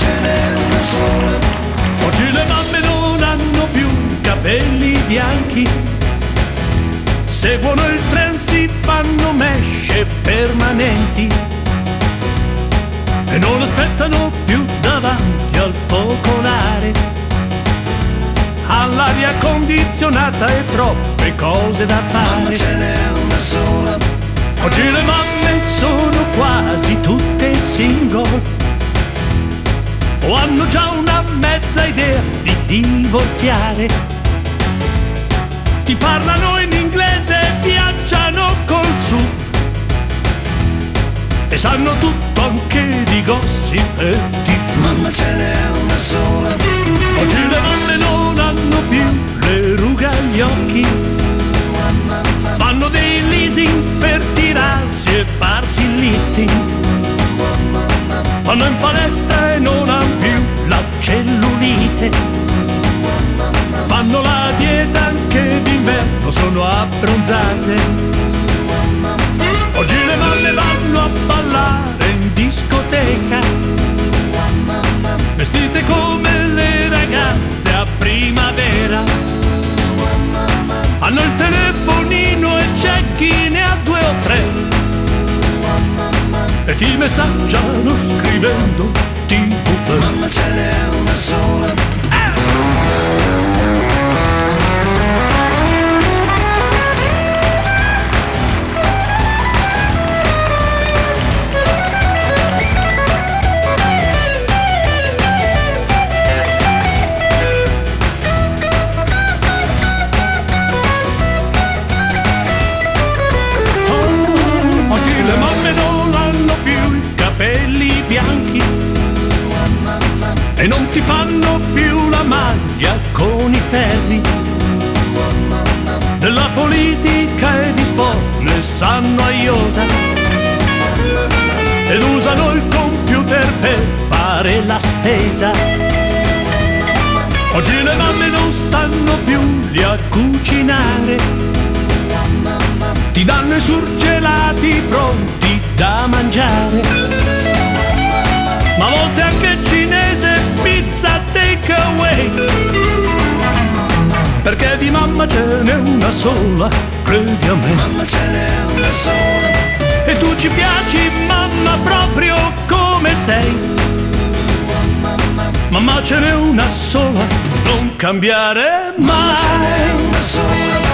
ce n'è una sola. Oggi le mamme non hanno più capelli bianchi, seguono il trend, si fanno mesce permanenti e non aspettano più davanti al focolare. All'aria condizionata e troppe cose da Mamma fare. ce n'è una sola. Oggi le mamme sono quasi tutte single o hanno già una mezza idea di divorziare. Ti parlano in inglese, viaggiano col SUV e sanno tutto anche di gossip e di Mamma ce n'è una sola. Oggi le mamme non hanno più le rughe agli occhi, fanno dei leasing per tirarsi e farsi il lifting, vanno in palestra e non hanno più la cellulite, fanno la dieta anche d'inverno, sono abbronzate. Oggi le mamme vanno a ballare in discoteca, vestite come le ragazze a primavera, hanno il telefonino e c'è chi ne ha 2 o 3 e ti messaggiano scrivendo TV. Mamma ce n'è una sola. Oggi le mamme non hanno più i capelli bianchi e non ti fanno più la maglia con i ferri. Della politica e di sport ne sanno a iosa ed usano il computer per fare la spesa. Oggi le mamme non stanno più lì a cucinare, ti danno i surgelati pronti da mangiare, ma a volte anche cinese, pizza take away, perché di mamma ce n'è una sola, credi a me. Mamma ce n'è una sola. E tu ci piaci mamma proprio come sei, mamma ce n'è una sola, non cambiare Mamma ce n'è mai. una sola.